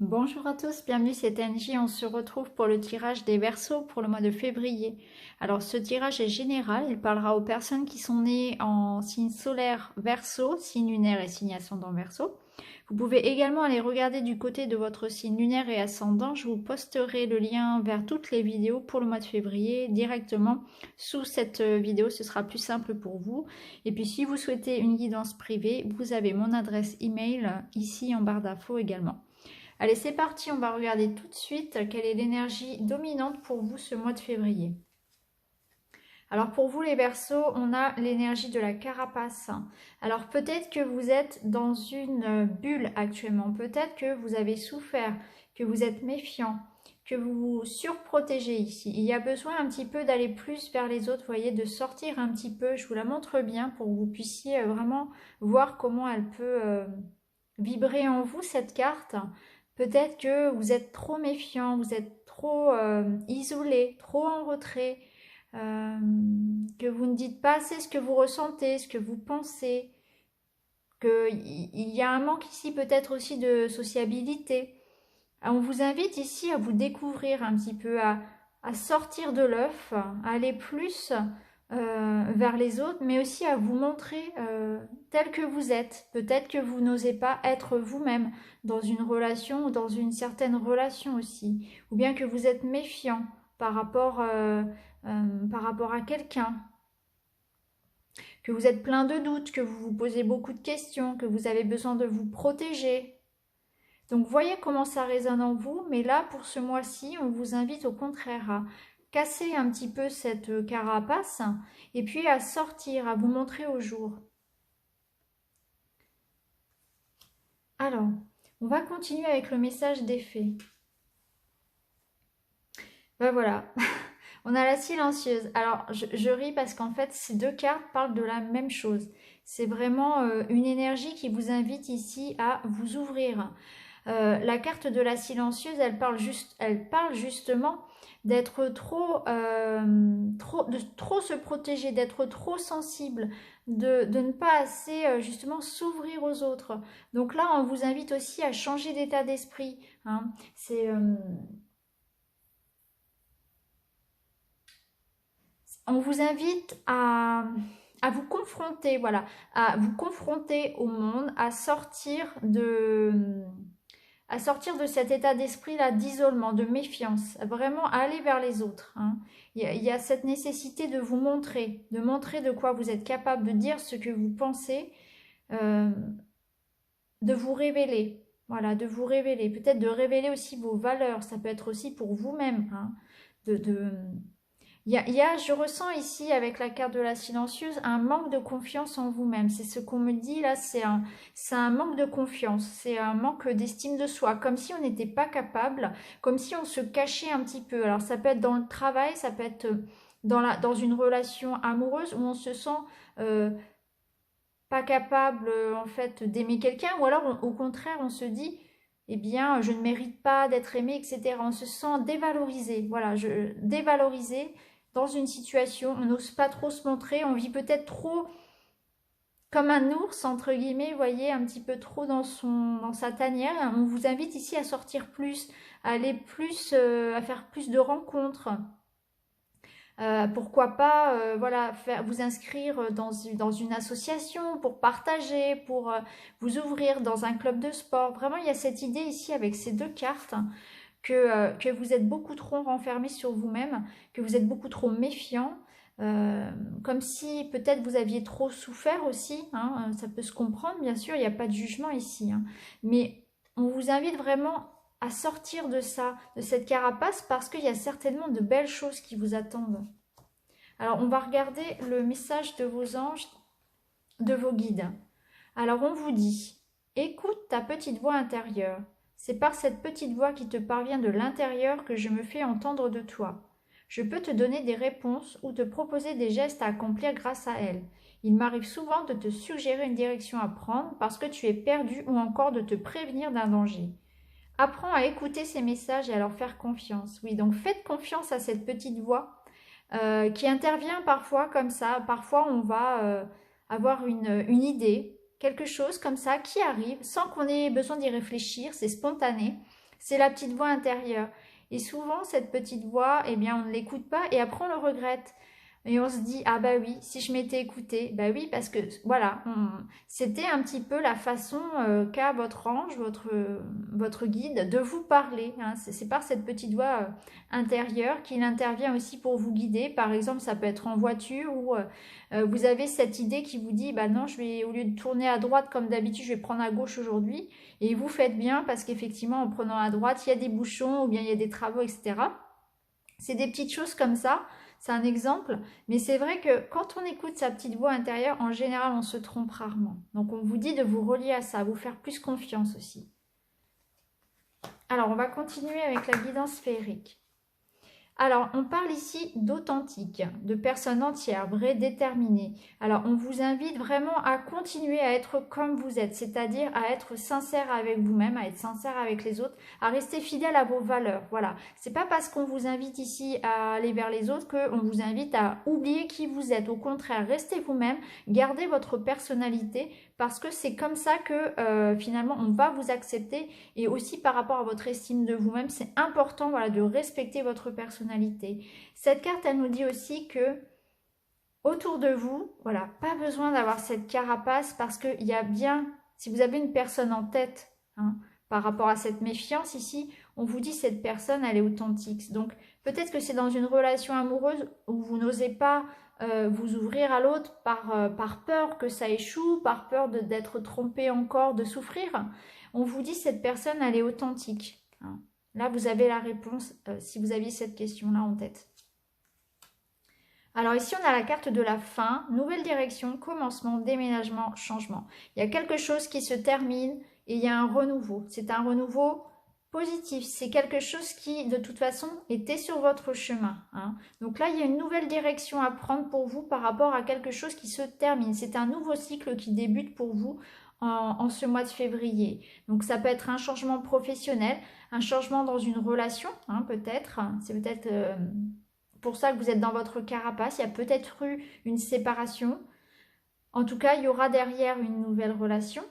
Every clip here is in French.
Bonjour à tous, bienvenue, c'est Angie. On se retrouve pour le tirage des Verseaux pour le mois de février. Alors ce tirage est général, il parlera aux personnes qui sont nées en signe solaire Verseau, signe lunaire et signe ascendant Verseau. Vous pouvez également aller regarder du côté de votre signe lunaire et ascendant. Je vous posterai le lien vers toutes les vidéos pour le mois de février directement sous cette vidéo, ce sera plus simple pour vous. Et puis si vous souhaitez une guidance privée, vous avez mon adresse email ici en barre d'infos également. Allez, c'est parti, on va regarder tout de suite quelle est l'énergie dominante pour vous ce mois de février. Alors pour vous les Verseaux, on a l'énergie de la carapace. Alors peut-être que vous êtes dans une bulle actuellement, peut-être que vous avez souffert, que vous êtes méfiant, que vous vous surprotégez ici. Il y a besoin un petit peu d'aller plus vers les autres, vous voyez, de sortir un petit peu. Je vous la montre bien pour que vous puissiez vraiment voir comment elle peut vibrer en vous cette carte. Peut-être que vous êtes trop méfiant, vous êtes trop isolé, trop en retrait, que vous ne dites pas assez ce que vous ressentez, ce que vous pensez, qu'il y a un manque ici peut-être aussi de sociabilité. On vous invite ici à vous découvrir un petit peu, à sortir de l'œuf, à aller plus vers les autres, mais aussi à vous montrer tel que vous êtes. Peut-être que vous n'osez pas être vous-même dans une relation ou dans une certaine relation aussi, ou bien que vous êtes méfiant par rapport à quelqu'un, que vous êtes plein de doutes, que vous vous posez beaucoup de questions, que vous avez besoin de vous protéger. Donc voyez comment ça résonne en vous, mais là pour ce mois-ci, on vous invite au contraire à casser un petit peu cette carapace et puis à sortir, à vous montrer au jour. Alors, on va continuer avec le message des fées. Ben voilà, on a la silencieuse. Alors, je ris parce qu'en fait, ces deux cartes parlent de la même chose. C'est vraiment une énergie qui vous invite ici à vous ouvrir. La carte de la silencieuse, elle parle justement d'être de trop se protéger, d'être trop sensible, de ne pas assez justement s'ouvrir aux autres. Donc là, on vous invite aussi à changer d'état d'esprit. Hein. On vous invite à vous confronter, voilà, à vous confronter au monde, à sortir de cet état d'esprit-là d'isolement, de méfiance, vraiment à aller vers les autres. Hein. Il y a cette nécessité de vous montrer, de montrer de quoi vous êtes capable, de dire ce que vous pensez, euh, de vous révéler. Voilà, de vous révéler. Peut-être de révéler aussi vos valeurs. Ça peut être aussi pour vous-même. Hein, je ressens ici, avec la carte de la silencieuse, un manque de confiance en vous-même. C'est ce qu'on me dit là, c'est un manque de confiance, c'est un manque d'estime de soi, comme si on n'était pas capable, comme si on se cachait un petit peu. Alors ça peut être dans le travail, ça peut être dans une relation amoureuse où on se sent euh, pas capable en fait d'aimer quelqu'un, ou alors au contraire on se dit eh bien, je ne mérite pas d'être aimé, etc. On se sent dévalorisé, voilà, dévalorisé dans une situation, on n'ose pas trop se montrer, on vit peut-être trop comme un ours, entre guillemets, vous voyez, un petit peu trop dans sa tanière. On vous invite ici à sortir plus, à aller plus, à faire plus de rencontres. Pourquoi pas voilà, vous inscrire dans une association pour partager, pour vous ouvrir dans un club de sport. Vraiment, il y a cette idée ici avec ces deux cartes que vous êtes beaucoup trop renfermé sur vous-même, que vous êtes beaucoup trop méfiant, comme si peut-être vous aviez trop souffert aussi. Hein, ça peut se comprendre, bien sûr, il n'y a pas de jugement ici. Hein, mais on vous invite vraiment à sortir de ça, de cette carapace, parce qu'il y a certainement de belles choses qui vous attendent. Alors, on va regarder le message de vos anges, de vos guides. Alors, on vous dit, écoute ta petite voix intérieure. C'est par cette petite voix qui te parvient de l'intérieur que je me fais entendre de toi. Je peux te donner des réponses ou te proposer des gestes à accomplir grâce à elle. Il m'arrive souvent de te suggérer une direction à prendre parce que tu es perdu ou encore de te prévenir d'un danger. Apprends à écouter ces messages et à leur faire confiance. Oui, donc faites confiance à cette petite voix qui intervient parfois comme ça. Parfois, on va avoir une idée, quelque chose comme ça qui arrive sans qu'on ait besoin d'y réfléchir. C'est spontané. C'est la petite voix intérieure. Et souvent, cette petite voix, eh bien, on ne l'écoute pas et après, on le regrette. Et on se dit, ah bah oui, si je m'étais écoutée, bah oui, parce que voilà, c'était un petit peu la façon qu'a votre ange, votre guide de vous parler. Hein. C'est par cette petite voix intérieure qu'il intervient aussi pour vous guider. Par exemple, ça peut être en voiture où vous avez cette idée qui vous dit, bah non, je vais, au lieu de tourner à droite comme d'habitude, je vais prendre à gauche aujourd'hui. Et vous faites bien parce qu'effectivement, en prenant à droite, il y a des bouchons ou bien il y a des travaux, etc. C'est des petites choses comme ça. C'est un exemple, mais c'est vrai que quand on écoute sa petite voix intérieure, en général, on se trompe rarement. Donc, on vous dit de vous relier à ça, à vous faire plus confiance aussi. Alors, on va continuer avec la guidance féerique. Alors, on parle ici d'authentique, de personnes entières, vraies, déterminées. Alors, on vous invite vraiment à continuer à être comme vous êtes, c'est-à-dire à être sincère avec vous-même, à être sincère avec les autres, à rester fidèle à vos valeurs. Voilà. C'est pas parce qu'on vous invite ici à aller vers les autres qu'on vous invite à oublier qui vous êtes. Au contraire, restez vous-même, gardez votre personnalité, parce que c'est comme ça que finalement on va vous accepter. Et aussi par rapport à votre estime de vous-même, c'est important, voilà, de respecter votre personnalité. Cette carte, elle nous dit aussi que autour de vous, voilà, pas besoin d'avoir cette carapace, parce qu'il y a bien, si vous avez une personne en tête, hein, par rapport à cette méfiance ici, on vous dit cette personne, elle est authentique. Donc peut-être que c'est dans une relation amoureuse où vous n'osez pas vous ouvrir à l'autre par peur que ça échoue, par peur d'être trompé encore, de souffrir. On vous dit cette personne, elle est authentique. Hein. Là, vous avez la réponse si vous aviez cette question-là en tête. Alors ici, on a la carte de la fin, nouvelle direction, commencement, déménagement, changement. Il y a quelque chose qui se termine et il y a un renouveau. C'est un renouveau positif. C'est quelque chose qui, de toute façon, était sur votre chemin. Hein. Donc là, il y a une nouvelle direction à prendre pour vous par rapport à quelque chose qui se termine. C'est un nouveau cycle qui débute pour vous en ce mois de février. Donc ça peut être un changement professionnel, un changement dans une relation, hein, peut-être. C'est peut-être pour ça que vous êtes dans votre carapace. Il y a peut-être eu une séparation. En tout cas, il y aura derrière une nouvelle relation.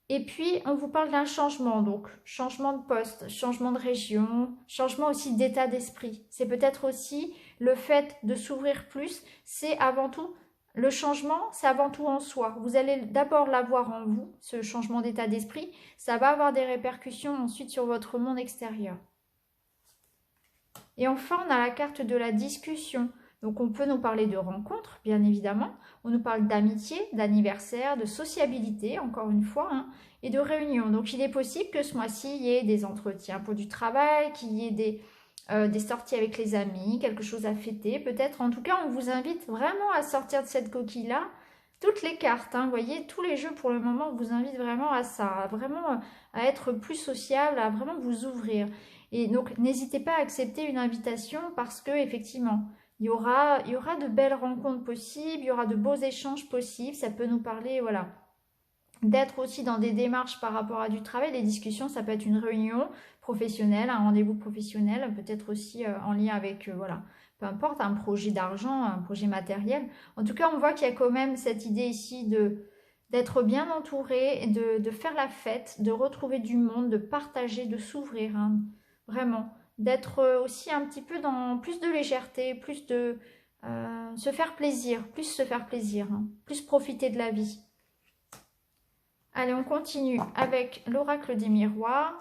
Et puis, on vous parle d'un changement, donc changement de poste, changement de région, changement aussi d'état d'esprit. C'est peut-être aussi le fait de s'ouvrir plus, c'est avant tout, le changement, c'est avant tout en soi. Vous allez d'abord l'avoir en vous, ce changement d'état d'esprit. Ça va avoir des répercussions ensuite sur votre monde extérieur. Et enfin, on a la carte de la discussion. Donc, on peut nous parler de rencontres, bien évidemment. On nous parle d'amitié, d'anniversaire, de sociabilité, encore une fois, hein, et de réunion. Donc, il est possible que ce mois-ci, il y ait des entretiens pour du travail, qu'il y ait des sorties avec les amis, quelque chose à fêter. Peut-être, en tout cas, on vous invite vraiment à sortir de cette coquille-là. Toutes les cartes, hein, vous voyez, tous les jeux pour le moment vous invitent vraiment à ça, à être plus sociable, à vraiment vous ouvrir. Et donc, n'hésitez pas à accepter une invitation parce que, effectivement, il y aura de belles rencontres possibles, il y aura de beaux échanges possibles. Ça peut nous parler, voilà, d'être aussi dans des démarches par rapport à du travail. Les discussions, ça peut être une réunion professionnelle, un rendez-vous professionnel, peut-être aussi en lien avec, voilà, peu importe, un projet d'argent, un projet matériel. En tout cas, on voit qu'il y a quand même cette idée ici d'être bien entouré, de faire la fête, de retrouver du monde, de partager, de s'ouvrir, hein, vraiment. D'être aussi un petit peu dans plus de légèreté, plus de se faire plaisir, hein, plus profiter de la vie. Allez, on continue avec l'oracle des miroirs.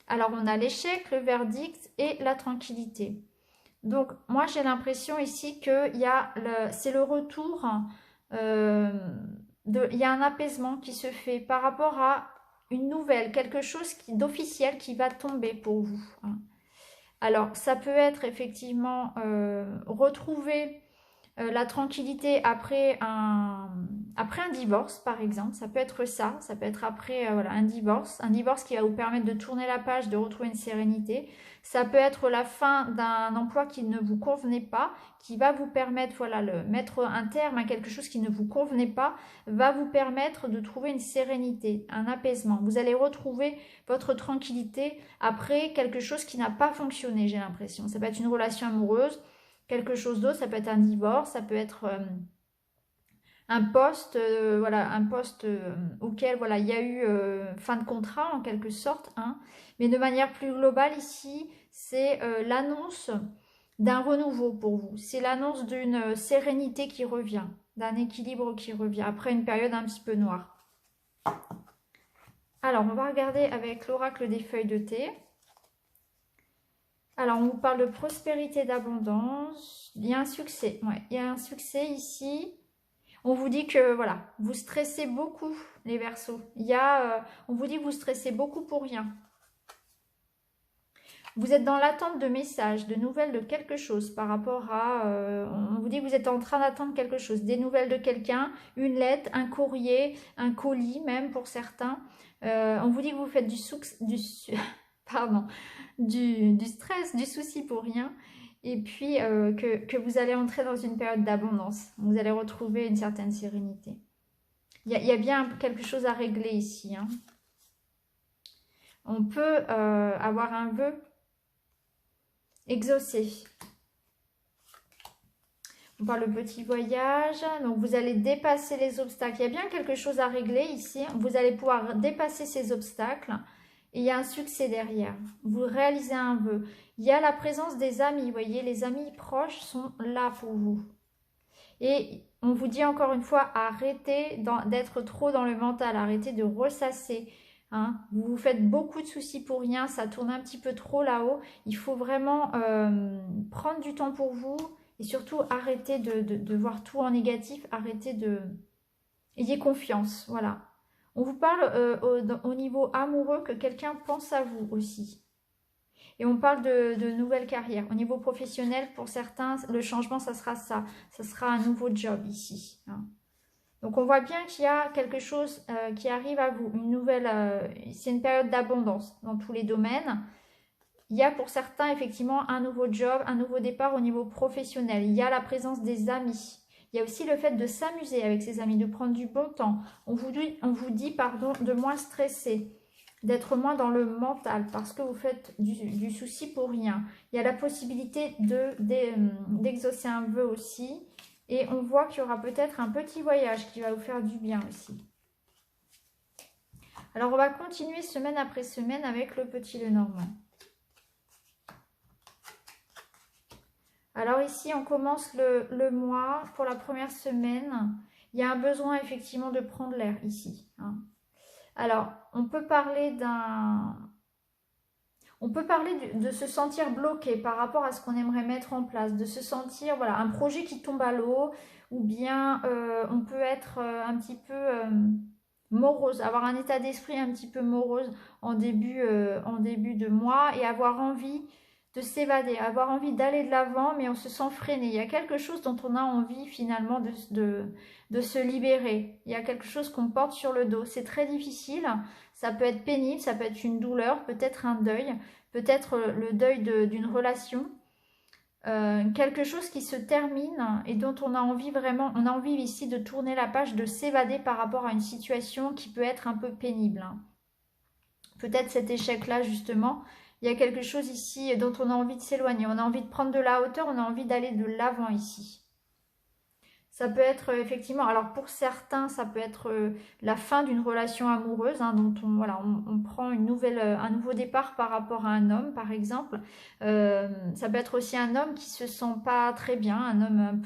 Alors, on a l'échec, le verdict et la tranquillité. Donc, moi, j'ai l'impression ici que c'est le retour, il y a un apaisement qui se fait par rapport à une nouvelle, quelque chose d'officiel qui va tomber pour vous. Hein. Alors, ça peut être effectivement retrouver la tranquillité après un divorce, par exemple. Ça peut être ça peut être après voilà, un divorce qui va vous permettre de tourner la page, de retrouver une sérénité. Ça peut être la fin d'un emploi qui ne vous convenait pas, qui va vous permettre, voilà, mettre un terme à quelque chose qui ne vous convenait pas, va vous permettre de trouver une sérénité, un apaisement. Vous allez retrouver votre tranquillité après quelque chose qui n'a pas fonctionné, j'ai l'impression. Ça peut être une relation amoureuse, quelque chose d'autre, ça peut être un divorce, ça peut être un poste, voilà, un poste auquel voilà, il y a eu fin de contrat en quelque sorte, hein. Mais de manière plus globale ici, c'est l'annonce d'un renouveau pour vous. C'est l'annonce d'une sérénité qui revient, d'un équilibre qui revient après une période un petit peu noire. Alors, on va regarder avec l'oracle des feuilles de thé. Alors, on vous parle de prospérité, d'abondance. Il y a un succès, ouais, il y a un succès ici. On vous dit que, voilà, vous stressez beaucoup, les Verseaux. On vous dit que vous stressez beaucoup pour rien. Vous êtes dans l'attente de messages, de nouvelles de quelque chose par rapport à... on vous dit que vous êtes en train d'attendre quelque chose, des nouvelles de quelqu'un, une lettre, un courrier, un colis même pour certains. On vous dit que vous faites pardon, du stress, du souci pour rien. Et puis que vous allez entrer dans une période d'abondance. Vous allez retrouver une certaine sérénité. Il y a bien quelque chose à régler ici, hein. On peut avoir un vœu exaucé. On parle de petit voyage. Donc, vous allez dépasser les obstacles. Il y a bien quelque chose à régler ici. Vous allez pouvoir dépasser ces obstacles. Et il y a un succès derrière. Vous réalisez un vœu. Il y a la présence des amis. Vous voyez, les amis proches sont là pour vous. Et on vous dit encore une fois, arrêtez d'être trop dans le mental. Arrêtez de ressasser. Hein. Vous vous faites beaucoup de soucis pour rien, ça tourne un petit peu trop là-haut. Il faut vraiment prendre du temps pour vous et surtout arrêter de voir tout en négatif. Arrêtez de... Ayez confiance, voilà. On vous parle au niveau amoureux que quelqu'un pense à vous aussi. Et on parle de nouvelles carrières. Au niveau professionnel, pour certains, le changement, ça sera ça. Ça sera un nouveau job ici, hein. Donc, on voit bien qu'il y a quelque chose qui arrive à vous. Une nouvelle, c'est une période d'abondance dans tous les domaines. Il y a pour certains, effectivement, un nouveau job, un nouveau départ au niveau professionnel. Il y a la présence des amis. Il y a aussi le fait de s'amuser avec ses amis, de prendre du bon temps. On vous dit pardon, de moins stresser, d'être moins dans le mental parce que vous faites du souci pour rien. Il y a la possibilité d'exaucer un vœu aussi. Et on voit qu'il y aura peut-être un petit voyage qui va vous faire du bien aussi. Alors, on va continuer semaine après semaine avec le petit Lenormand. Alors ici, on commence le mois. Pour la première semaine, il y a un besoin effectivement de prendre l'air ici, hein. Alors, on peut parler de se sentir bloqué par rapport à ce qu'on aimerait mettre en place, de se sentir, voilà, un projet qui tombe à l'eau, ou bien on peut être un petit peu morose, avoir un état d'esprit un petit peu morose en début de mois et avoir envie de s'évader, avoir envie d'aller de l'avant, mais on se sent freiné. Il y a quelque chose dont on a envie finalement de se libérer. Il y a quelque chose qu'on porte sur le dos. C'est très difficile, ça peut être pénible, ça peut être une douleur, peut-être un deuil, peut-être le deuil d'une relation. Quelque chose qui se termine et dont on a envie vraiment, on a envie ici de tourner la page, de s'évader par rapport à une situation qui peut être un peu pénible, hein. Peut-être cet échec-là justement, il y a quelque chose ici dont on a envie de s'éloigner, on a envie de prendre de la hauteur, on a envie d'aller de l'avant ici. Ça peut être effectivement, alors pour certains, ça peut être la fin d'une relation amoureuse, hein, dont on prend un nouveau départ par rapport à un homme, par exemple. Ça peut être aussi un homme qui se sent pas très bien, un homme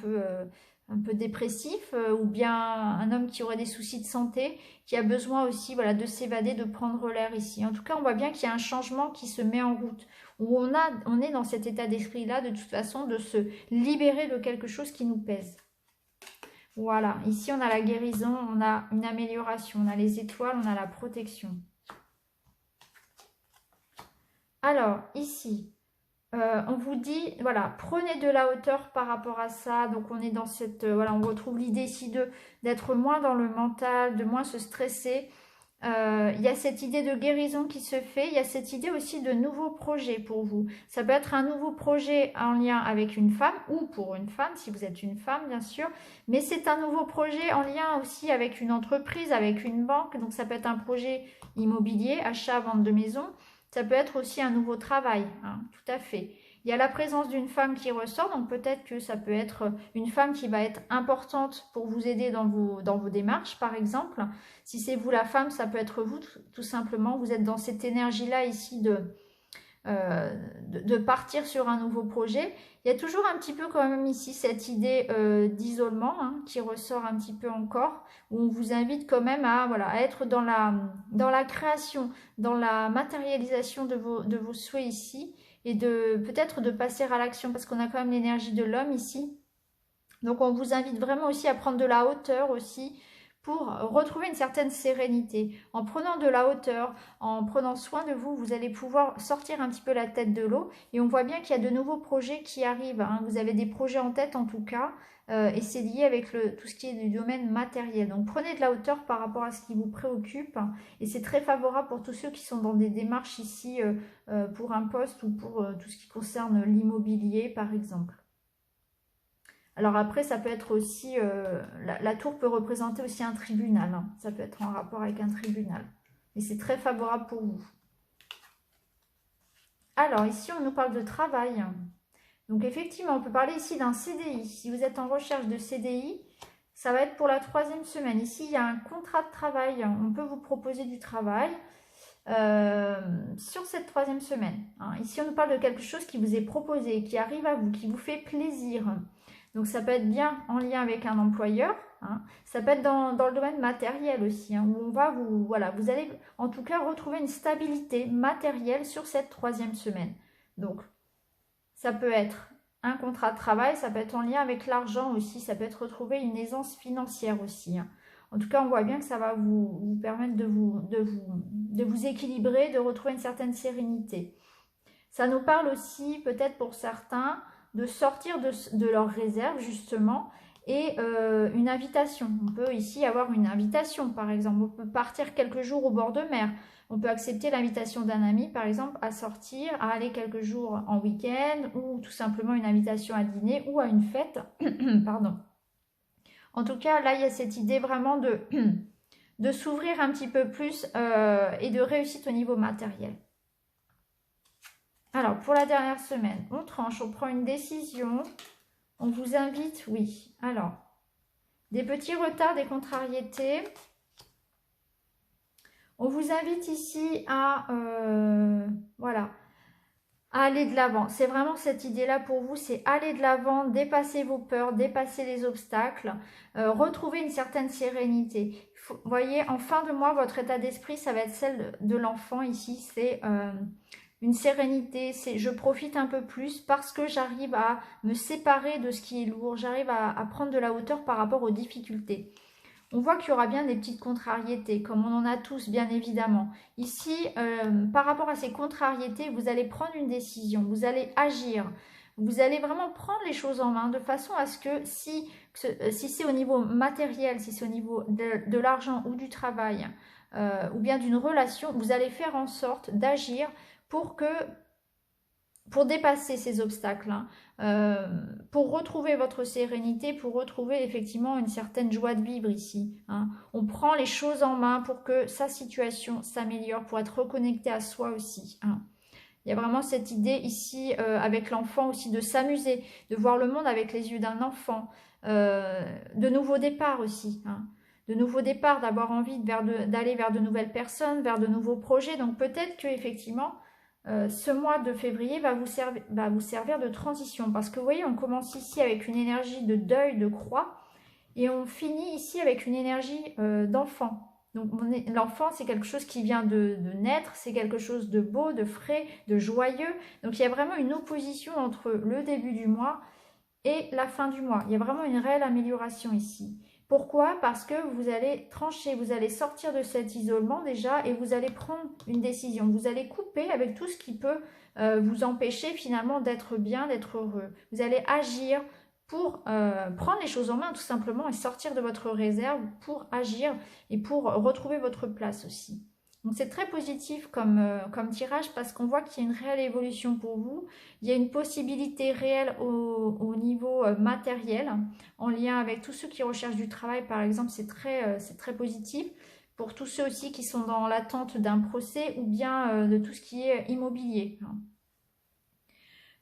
un peu dépressif, ou bien un homme qui aurait des soucis de santé, qui a besoin aussi, voilà, de s'évader, de prendre l'air ici. En tout cas, on voit bien qu'il y a un changement qui se met en route, où on est dans cet état d'esprit-là, de toute façon, de se libérer de quelque chose qui nous pèse. Voilà, ici on a la guérison, on a une amélioration, on a les étoiles, on a la protection. Alors, ici, on vous dit, voilà, prenez de la hauteur par rapport à ça. Donc, on est dans cette, voilà, on retrouve l'idée ici d'être moins dans le mental, de moins se stresser. Il y a cette idée de guérison qui se fait, il y a cette idée aussi de nouveaux projets pour vous. Ça peut être un nouveau projet en lien avec une femme ou pour une femme, si vous êtes une femme bien sûr, mais c'est un nouveau projet en lien aussi avec une entreprise, avec une banque, donc ça peut être un projet immobilier, achat, vente de maison, ça peut être aussi un nouveau travail, hein, tout à fait. Il y a la présence d'une femme qui ressort, donc peut-être que ça peut être une femme qui va être importante pour vous aider dans vos démarches, par exemple. Si c'est vous la femme, ça peut être vous, tout simplement. Vous êtes dans cette énergie-là ici de partir sur un nouveau projet. Il y a toujours un petit peu quand même ici cette idée d'isolement hein, qui ressort un petit peu encore, où on vous invite quand même à, voilà, à être dans la création, dans la matérialisation de vos souhaits ici, et peut-être de passer à l'action, parce qu'on a quand même l'énergie de l'homme ici. Donc on vous invite vraiment aussi à prendre de la hauteur aussi, pour retrouver une certaine sérénité. En prenant de la hauteur, en prenant soin de vous, vous allez pouvoir sortir un petit peu la tête de l'eau. Et on voit bien qu'il y a de nouveaux projets qui arrivent. Hein. Vous avez des projets en tête en tout cas. Et c'est lié avec tout ce qui est du domaine matériel. Donc prenez de la hauteur par rapport à ce qui vous préoccupe. Et c'est très favorable pour tous ceux qui sont dans des démarches ici pour un poste ou pour tout ce qui concerne l'immobilier par exemple. Alors après, ça peut être aussi, la tour peut représenter aussi un tribunal. Hein. Ça peut être en rapport avec un tribunal. Et c'est très favorable pour vous. Alors ici, on nous parle de travail. Donc effectivement, on peut parler ici d'un CDI. Si vous êtes en recherche de CDI, ça va être pour la 3e semaine. Ici, il y a un contrat de travail. On peut vous proposer du travail sur cette 3e semaine. Hein. Ici, on nous parle de quelque chose qui vous est proposé, qui arrive à vous, qui vous fait plaisir. Donc ça peut être bien en lien avec un employeur, hein. Ça peut être dans le domaine matériel aussi, hein, où on va vous allez en tout cas retrouver une stabilité matérielle sur cette 3e semaine. Donc ça peut être un contrat de travail, ça peut être en lien avec l'argent aussi, ça peut être retrouver une aisance financière aussi. Hein. En tout cas, on voit bien que ça va vous permettre de vous équilibrer, de retrouver une certaine sérénité. Ça nous parle aussi peut-être pour certains de sortir de leur réserve justement et une invitation. On peut ici avoir une invitation par exemple, on peut partir quelques jours au bord de mer, on peut accepter l'invitation d'un ami par exemple à sortir, à aller quelques jours en week-end ou tout simplement une invitation à dîner ou à une fête. Pardon. En tout cas là il y a cette idée vraiment de s'ouvrir un petit peu plus et de réussite au niveau matériel. Alors, pour la dernière semaine, on tranche, on prend une décision, on vous invite, oui. Alors, des petits retards, des contrariétés. On vous invite ici à, voilà, à aller de l'avant. C'est vraiment cette idée-là pour vous, c'est aller de l'avant, dépasser vos peurs, dépasser les obstacles, retrouver une certaine sérénité. Vous voyez, en fin de mois, votre état d'esprit, ça va être celle de l'enfant ici, c'est une sérénité, c'est je profite un peu plus parce que j'arrive à me séparer de ce qui est lourd, j'arrive à prendre de la hauteur par rapport aux difficultés. On voit qu'il y aura bien des petites contrariétés, comme on en a tous bien évidemment. Ici, par rapport à ces contrariétés, vous allez prendre une décision, vous allez agir, vous allez vraiment prendre les choses en main de façon à ce que si c'est au niveau matériel, si c'est au niveau de l'argent ou du travail, ou bien d'une relation, vous allez faire en sorte d'agir pour dépasser ces obstacles, hein, pour retrouver votre sérénité, pour retrouver effectivement une certaine joie de vivre ici. Hein. On prend les choses en main pour que sa situation s'améliore, pour être reconnecté à soi aussi. Hein. Il y a vraiment cette idée ici avec l'enfant aussi de s'amuser, de voir le monde avec les yeux d'un enfant, de nouveaux départs aussi. Hein. De nouveaux départs, d'avoir envie d'aller vers de nouvelles personnes, vers de nouveaux projets. Donc peut-être que effectivement ce mois de février va vous servir de transition. Parce que vous voyez, on commence ici avec une énergie de deuil, de croix. Et on finit ici avec une énergie d'enfant. Donc l'enfant, c'est quelque chose qui vient de naître. C'est quelque chose de beau, de frais, de joyeux. Donc il y a vraiment une opposition entre le début du mois et la fin du mois. Il y a vraiment une réelle amélioration ici. Pourquoi? Parce que vous allez trancher, vous allez sortir de cet isolement déjà et vous allez prendre une décision. Vous allez couper avec tout ce qui peut vous empêcher finalement d'être bien, d'être heureux. Vous allez agir pour prendre les choses en main tout simplement et sortir de votre réserve pour agir et pour retrouver votre place aussi. Donc c'est très positif comme tirage parce qu'on voit qu'il y a une réelle évolution pour vous. Il y a une possibilité réelle au niveau matériel, en lien avec tous ceux qui recherchent du travail par exemple, c'est très positif. Pour tous ceux aussi qui sont dans l'attente d'un procès ou bien de tout ce qui est immobilier.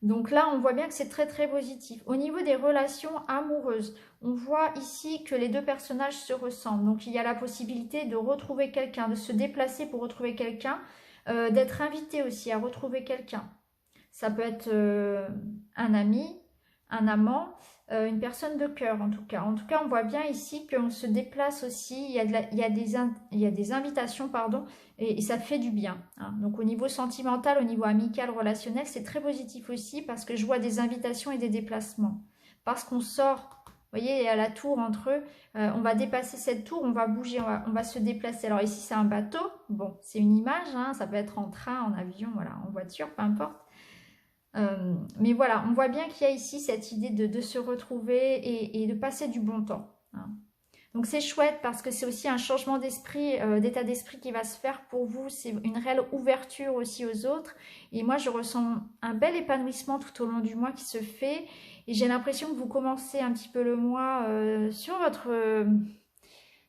Donc là, on voit bien que c'est très très positif. Au niveau des relations amoureuses, on voit ici que les deux personnages se ressemblent. Donc il y a la possibilité de retrouver quelqu'un, de se déplacer pour retrouver quelqu'un, d'être invité aussi à retrouver quelqu'un. Ça peut être un ami, un amant, une personne de cœur en tout cas. En tout cas, on voit bien ici qu'on se déplace aussi, il y a des invitations, pardon, et ça fait du bien, hein. Donc au niveau sentimental, au niveau amical, relationnel, c'est très positif aussi parce que je vois des invitations et des déplacements. Parce qu'on sort, vous voyez, à la tour entre eux, on va dépasser cette tour, on va bouger, on va se déplacer. Alors ici, c'est un bateau, bon, c'est une image, hein, ça peut être en train, en avion, voilà, en voiture, peu importe. Mais voilà, on voit bien qu'il y a ici cette idée de se retrouver et de passer du bon temps, hein. Donc c'est chouette parce que c'est aussi un changement d'esprit, d'état d'esprit qui va se faire pour vous. C'est une réelle ouverture aussi aux autres. Et moi, je ressens un bel épanouissement tout au long du mois qui se fait. Et j'ai l'impression que vous commencez un petit peu le mois sur votre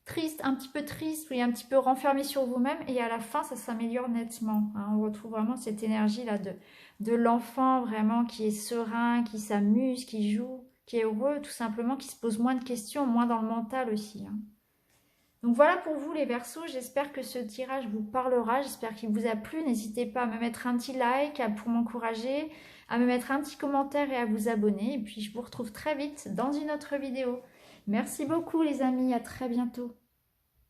triste, un petit peu triste, oui, un petit peu renfermé sur vous-même. Et à la fin, ça s'améliore nettement, hein. On retrouve vraiment cette énergie-là de l'enfant vraiment qui est serein, qui s'amuse, qui joue, qui est heureux, tout simplement, qui se pose moins de questions, moins dans le mental aussi, hein. Donc voilà pour vous les Verseaux, j'espère que ce tirage vous parlera, j'espère qu'il vous a plu. N'hésitez pas à me mettre un petit like pour m'encourager, à me mettre un petit commentaire et à vous abonner. Et puis je vous retrouve très vite dans une autre vidéo. Merci beaucoup les amis, à très bientôt.